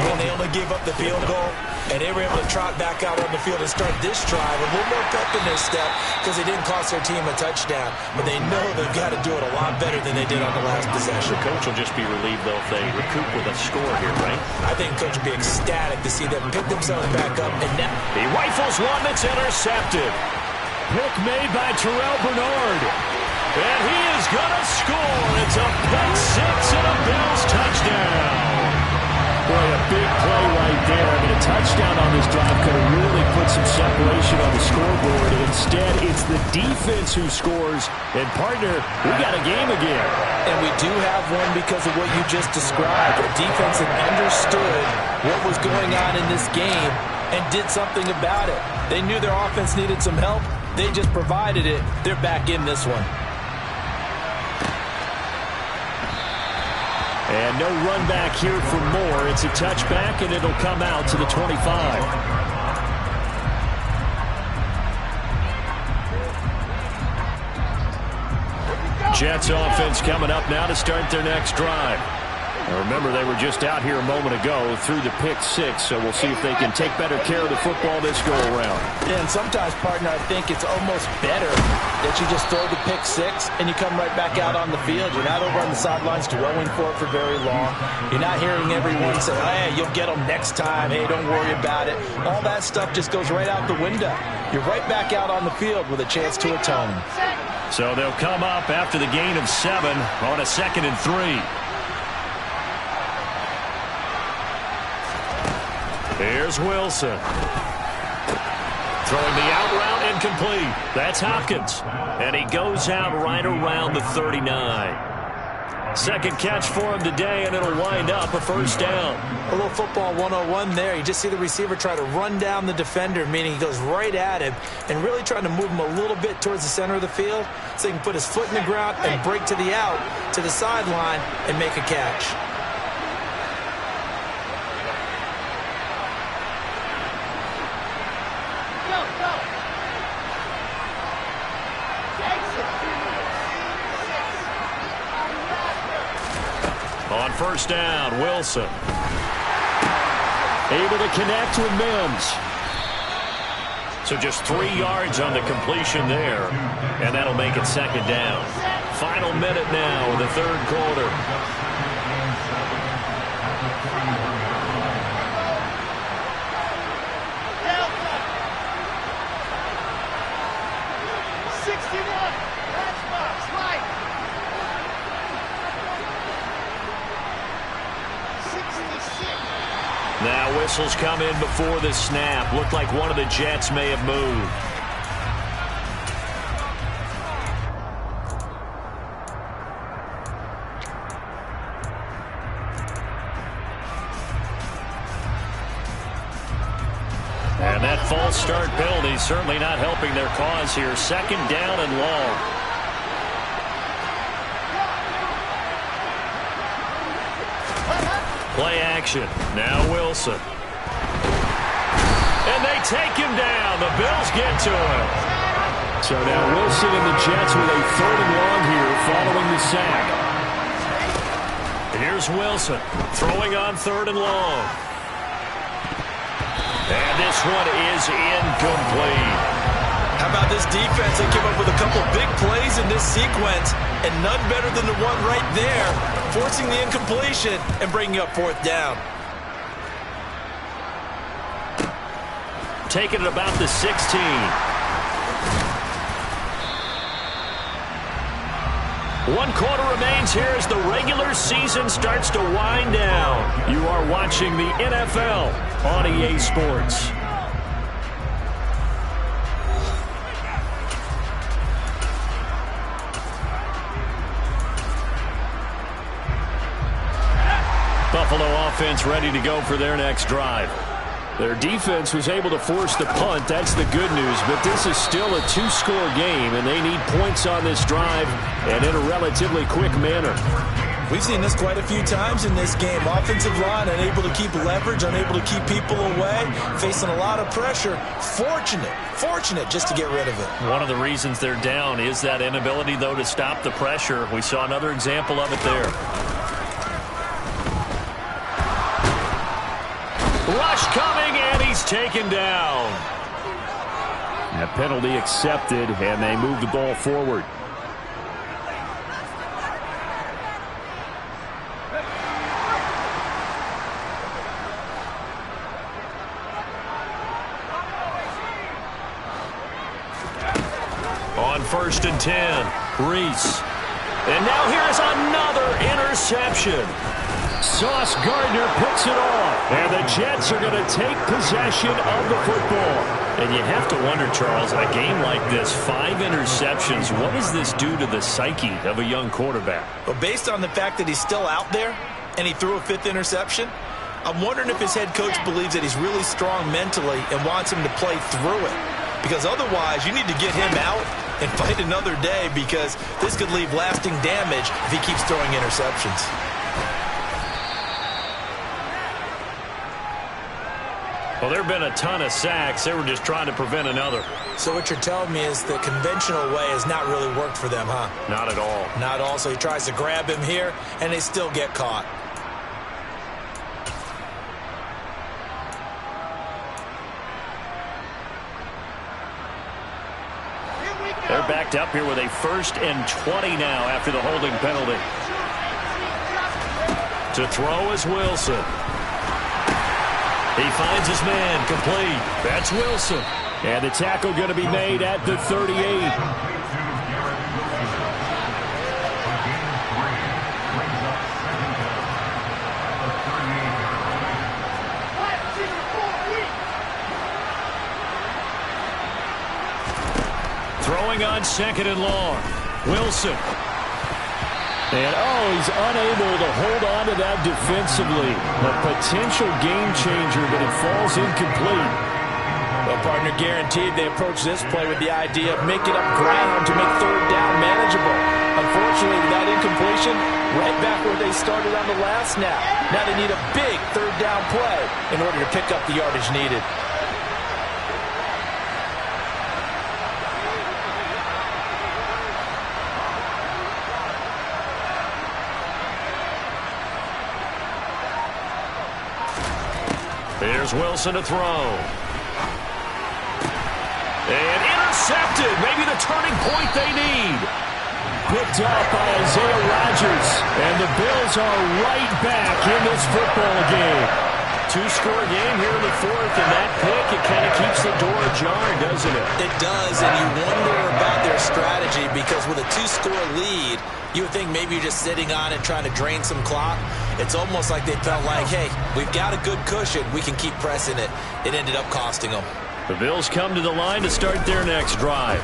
when they only gave up the field goal and they were able to trot back out on the field and start this drive a little more pep in their step because they didn't cost their team a touchdown, but they know they've got to do it a lot better than they did on the last possession. The coach will just be relieved, though, if they recoup with a score here, right? I think coach will be ecstatic to see them pick themselves back up. And now he rifles one that's intercepted. Pick made by Terrell Bernard. And he is going to score. It's a pick 6 and a Bills touchdown. Boy, a big play right there. I mean, a touchdown on this drive could have really put some separation on the scoreboard. Instead, it's the defense who scores. And, partner, we got a game again. And we do have one because of what you just described. A defense that understood what was going on in this game and did something about it. They knew their offense needed some help. They just provided it. They're back in this one. And no run back here for more. It's a touchback, and it'll come out to the 25. Jets offense coming up now to start their next drive. Now remember, they were just out here a moment ago through the pick 6, so we'll see if they can take better care of the football this go-around. Yeah, and sometimes, partner, I think it's almost better that you just throw the pick 6 and you come right back out on the field. You're not over on the sidelines dwelling for it for very long. You're not hearing everyone say, hey, you'll get them next time. Hey, don't worry about it. All that stuff just goes right out the window. You're right back out on the field with a chance to atone. So they'll come up after the gain of 7 on a 2nd and 3. Here's Wilson. Throwing the out route incomplete. That's Hopkins. And he goes out right around the 39. Second catch for him today, and it'll wind up a first down. A little football 101 there. You just see the receiver try to run down the defender, meaning he goes right at him and really trying to move him a little bit towards the center of the field so he can put his foot in the ground and break to the out, to the sideline, and make a catch. On first down, Wilson. Able to connect with Mims. So just 3 yards on the completion there. And that'll make it second down. Final minute now in the third quarter. Now whistles come in before the snap. Looked like one of the Jets may have moved. And that false start penalty certainly not helping their cause here. Second down and long. Play action. Now Wilson. And they take him down. The Bills get to him. So now Wilson and the Jets with a third and long here following the sack. Here's Wilson throwing on third and long. And this one is incomplete. How about this defense? They came up with a couple big plays in this sequence, and none better than the one right there, forcing the incompletion and bringing up fourth down. Taking it about the 16. One quarter remains here as the regular season starts to wind down. You are watching the NFL on EA Sports. Buffalo offense ready to go for their next drive. Their defense was able to force the punt. That's the good news. But this is still a two-score game, and they need points on this drive and in a relatively quick manner. We've seen this quite a few times in this game. Offensive line unable to keep leverage, unable to keep people away, facing a lot of pressure. Fortunate just to get rid of it. One of the reasons they're down is that inability, though, to stop the pressure. We saw another example of it there. Rush coming, and he's taken down. That penalty accepted, and they move the ball forward. On 1st and 10, Reese. And now here's another interception. Sauce Gardner picks it off, and the Jets are going to take possession of the football. And you have to wonder, Charles, in a game like this, 5 interceptions, what does this do to the psyche of a young quarterback? Well, based on the fact that he's still out there and he threw a 5th interception, I'm wondering if his head coach believes that he's really strong mentally and wants him to play through it. Because otherwise, you need to get him out and fight another day, because this could leave lasting damage if he keeps throwing interceptions. Well, there have been a ton of sacks. They were just trying to prevent another. So what you're telling me is the conventional way has not really worked for them, huh? Not at all. Not at all. So he tries to grab him here, and they still get caught. They're backed up here with a 1st and 20 now after the holding penalty. To throw is Wilson. He finds his man, complete. That's Wilson. And the tackle going to be made at the 38. Throwing on 2nd and long. Wilson. And, he's unable to hold on to that defensively. A potential game changer, but it falls incomplete. Well, partner, guaranteed they approach this play with the idea of making up ground to make 3rd down manageable. Unfortunately, with that incompletion, right back where they started on the last snap. Now they need a big 3rd down play in order to pick up the yardage needed. Here's Wilson to throw. And intercepted. Maybe the turning point they need. Picked up by Isaiah Rodgers. And the Bills are right back in this football game. 2-score game here in the 4th, and that pick, it kind of keeps the door ajar, doesn't it? It does, and you wonder about their strategy, because with a 2-score lead, you would think maybe you're just sitting on it trying to drain some clock. It's almost like they felt like, hey, we've got a good cushion. We can keep pressing it. It ended up costing them. The Bills come to the line to start their next drive.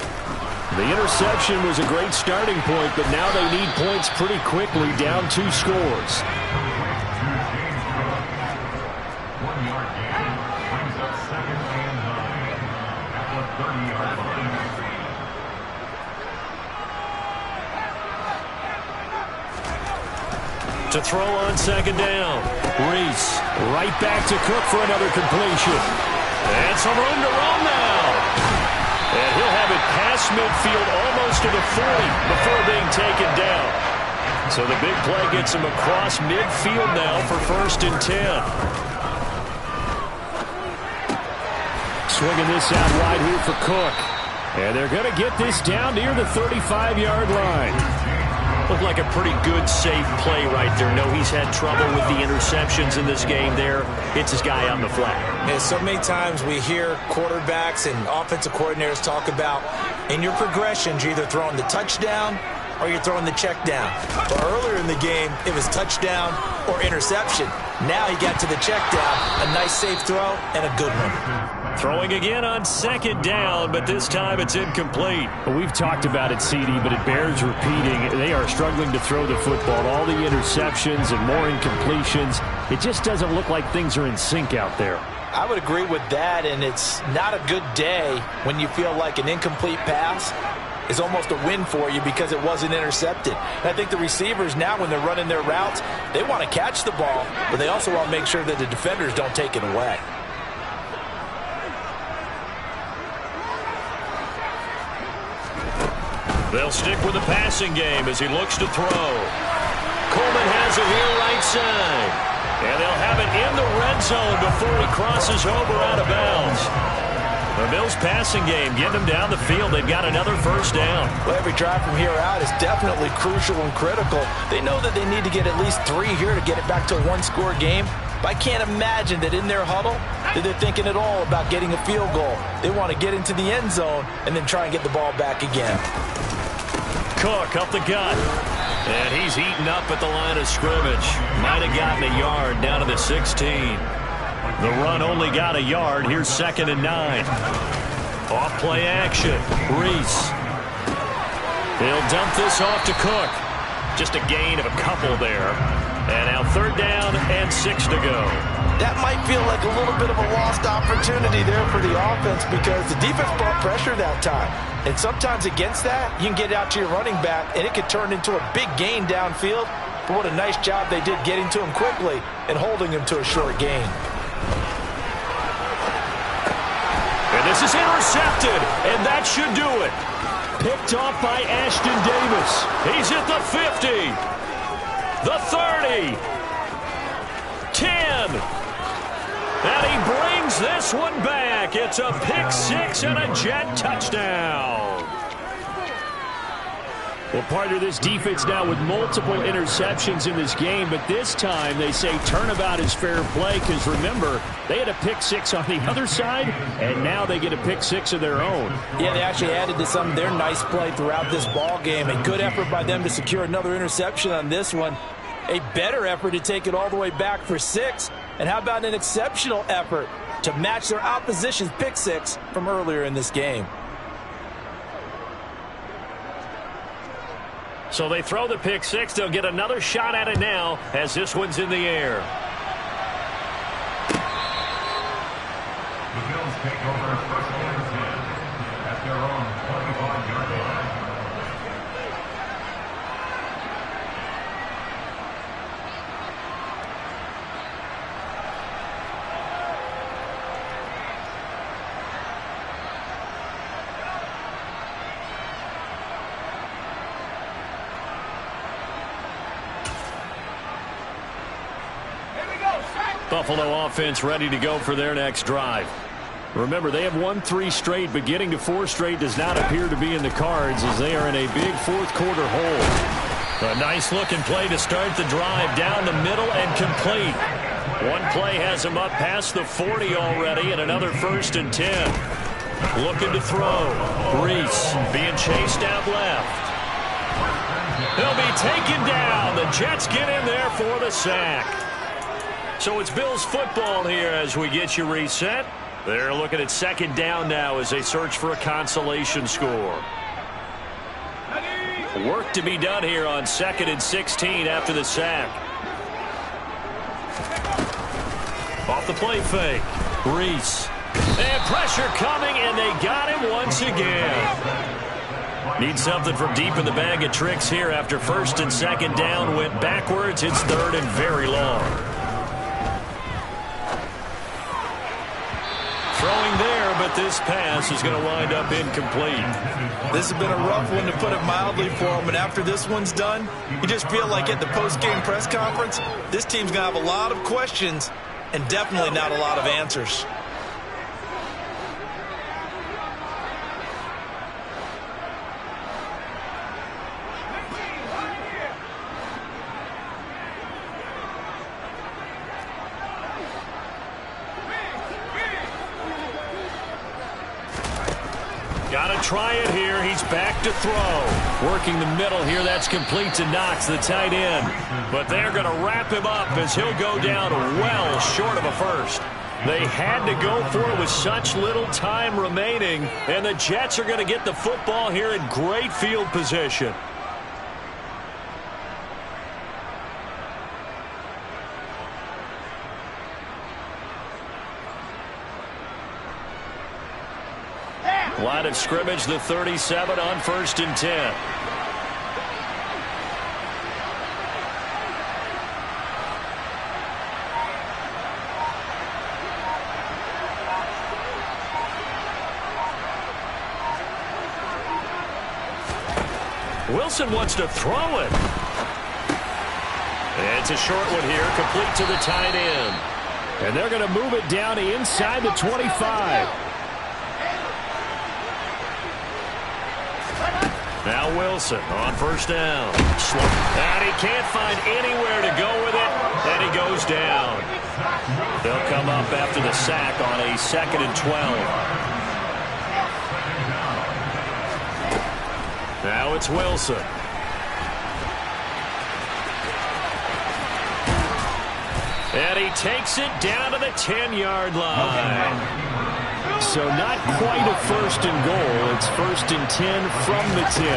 The interception was a great starting point, but now they need points pretty quickly, down 2 scores. 1-yard gain brings up 2nd and 9 at the 30-yard line. To throw on 2nd down. Reese right back to Cook for another completion. And some room to run now. And he'll have it past midfield almost to the 40 before being taken down. So the big play gets him across midfield now for 1st and 10. Swinging this out wide here for Cook. And they're going to get this down near the 35-yard line. Looked like a pretty good, safe play right there. No, he's had trouble with the interceptions in this game there. It's his guy on the flat. Yeah, so many times we hear quarterbacks and offensive coordinators talk about, in your progressions, you're either throwing the touchdown or you're throwing the check down. But earlier in the game, it was touchdown or interception. Now he got to the check down. A nice, safe throw and a good one. Throwing again on 2nd down, but this time it's incomplete. Well, we've talked about it, CD, but it bears repeating. They are struggling to throw the football. All the interceptions and more incompletions. It just doesn't look like things are in sync out there. I would agree with that, and it's not a good day when you feel like an incomplete pass is almost a win for you because it wasn't intercepted. And I think the receivers now, when they're running their routes, they want to catch the ball, but they also want to make sure that the defenders don't take it away. They'll stick with the passing game as he looks to throw. Coleman has it here right side. And they'll have it in the red zone before he crosses over out of bounds. The Bills passing game, getting them down the field. They've got another 1st down. Well, every drive from here out is definitely crucial and critical. They know that they need to get at least 3 here to get it back to a 1-score game. But I can't imagine that in their huddle that they're thinking at all about getting a field goal. They want to get into the end zone and then try and get the ball back again. Cook up the gut. And he's heating up at the line of scrimmage. Might have gotten a yard down to the 16. The run only got a yard. Here's 2nd and 9. Off play action. Reese. He'll dump this off to Cook. Just a gain of a couple there. And now 3rd down and 6 to go. that might feel like a little bit of a lost opportunity there for the offense because the defense brought pressure that time. And sometimes against that, you can get out to your running back, and it could turn into a big gain downfield. But what a nice job they did getting to him quickly and holding him to a short gain. And this is intercepted, and that should do it. Picked off by Ashton Davis. He's at the 50, the 30, 10. And he brings this one back. It's a pick six and a Jet touchdown. Well, partner, this defense now with multiple interceptions in this game, but this time they say turnabout is fair play because, remember, they had a pick six on the other side, and now they get a pick six of their own. Yeah, they actually added to some of their nice play throughout this ball game. A good effort by them to secure another interception on this one. A better effort to take it all the way back for 6. And how about an exceptional effort to match their opposition's pick six from earlier in this game? So they throw the pick six. They'll get another shot at it now as this one's in the air. The Bills take over first and 10 at their own 25-yard line. Buffalo offense ready to go for their next drive. Remember, they have won 3 straight, but getting to 4 straight does not appear to be in the cards as they are in a big fourth-quarter hole. A nice-looking play to start the drive down the middle and complete. One play has him up past the 40 already and another 1st and 10. Looking to throw. Reese being chased out left. He'll be taken down. The Jets get in there for the sack. So it's Bills football here as we get you reset. They're looking at 2nd down now as they search for a consolation score. Work to be done here on 2nd and 16 after the sack. Off the play fake. Reese. And pressure coming, and they got him once again. Need something from deep in the bag of tricks here after 1st and 2nd down went backwards. It's 3rd and very long. Throwing there, but this pass is going to wind up incomplete. This has been a rough one, to put it mildly, for him. And after this one's done, you just feel like at the post-game press conference, this team's going to have a lot of questions and definitely not a lot of answers. Got to try it here. He's back to throw. Working the middle here. That's complete to Knox, the tight end. But they're going to wrap him up as he'll go down well short of a first. They had to go for it with such little time remaining. And the Jets are going to get the football here in great field position. Line of scrimmage, the 37 on 1st and 10. Wilson wants to throw it. It's a short one here, complete to the tight end. And they're going to move it down to inside the 25. Now Wilson on 1st down. And he can't find anywhere to go with it, and he goes down. They'll come up after the sack on a 2nd and 12. Now it's Wilson. And he takes it down to the 10-yard line. So not quite a 1st and goal. It's 1st and 10 from the 10.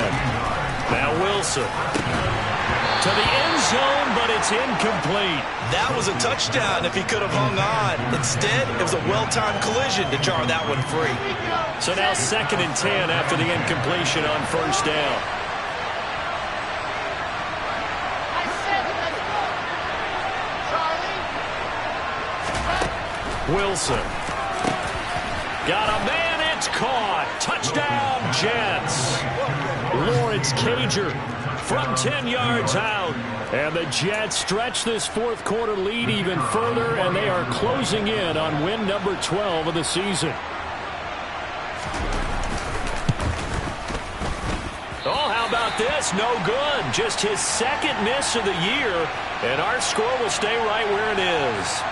Now Wilson to the end zone, but it's incomplete. That was a touchdown if he could have hung on. Instead, it was a well-timed collision to jar that one free. So now 2nd and 10 after the incompletion on first down. Wilson. Got a man, it's caught. Touchdown, Jets. Lawrence Cager from 10 yards out. And the Jets stretch this fourth quarter lead even further, and they are closing in on win number 12 of the season. Oh, how about this? No good. Just his 2nd miss of the year, and our score will stay right where it is.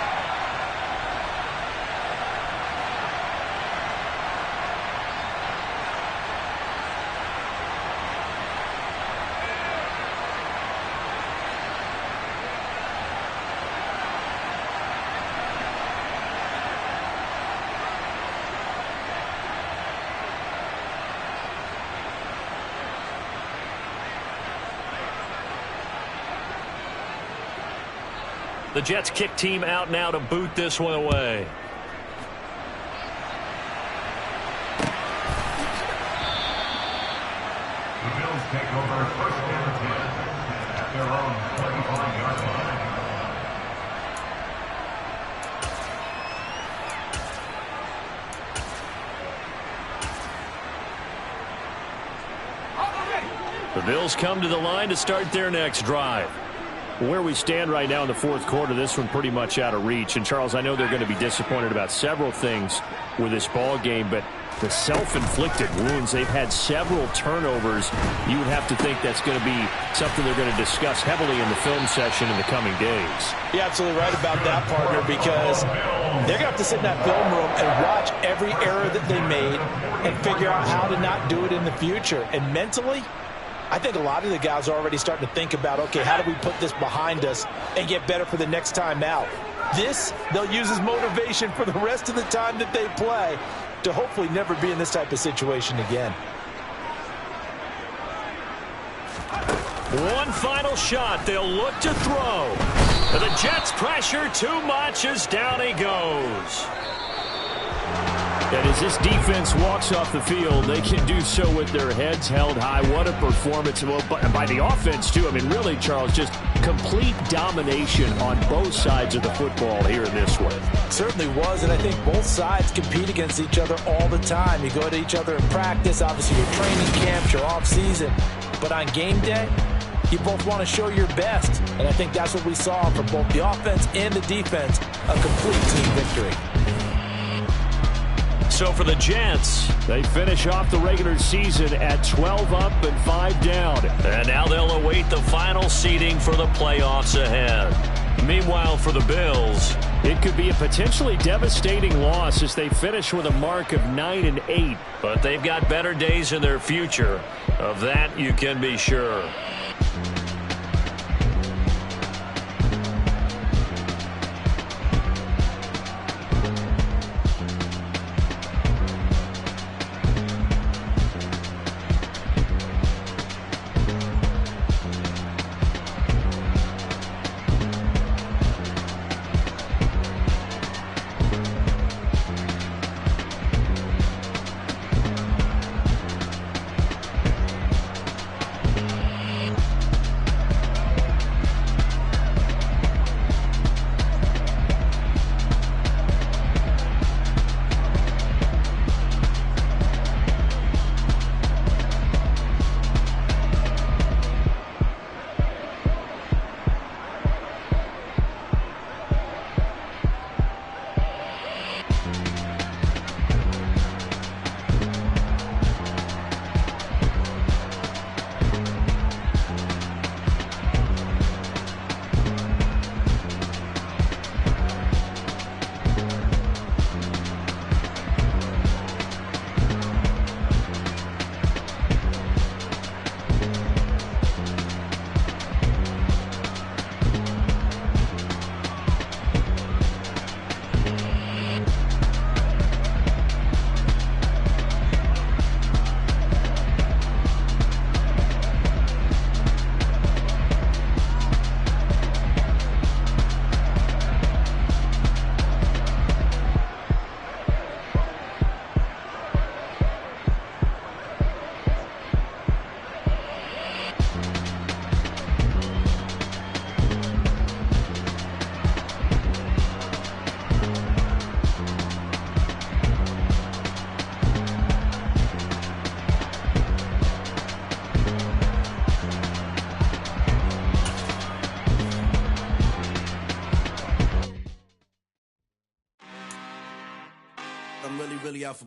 The Jets kick team out now to boot this one away. The Bills take over 1st and 10 at their own 25-yard line. The Bills come to the line to start their next drive. Where we stand right now in the fourth quarter, this one pretty much out of reach. And, Charles, I know they're going to be disappointed about several things with this ball game, but the self-inflicted wounds, they've had several turnovers. You would have to think that's going to be something they're going to discuss heavily in the film session in the coming days. You're absolutely right about that, partner, because they're going to have to sit in that film room and watch every error that they made and figure out how to not do it in the future. And mentally, I think a lot of the guys are already starting to think about, okay, how do we put this behind us and get better for the next time out? This, they'll use as motivation for the rest of the time that they play to hopefully never be in this type of situation again. One final shot. They'll look to throw. The Jets pressure too much as down he goes. And as this defense walks off the field, they can do so with their heads held high. What a performance by the offense, too. I mean, really, Charles, just complete domination on both sides of the football here in this one. Certainly was, and I think both sides compete against each other all the time. You go to each other in practice, obviously your training camps, your off-season. But on game day, you both want to show your best. And I think that's what we saw from both the offense and the defense, a complete team victory. So for the Jets, they finish off the regular season at 12 up and 5 down. And now they'll await the final seeding for the playoffs ahead. Meanwhile, for the Bills, it could be a potentially devastating loss as they finish with a mark of 9-8. But they've got better days in their future. Of that, you can be sure. really out for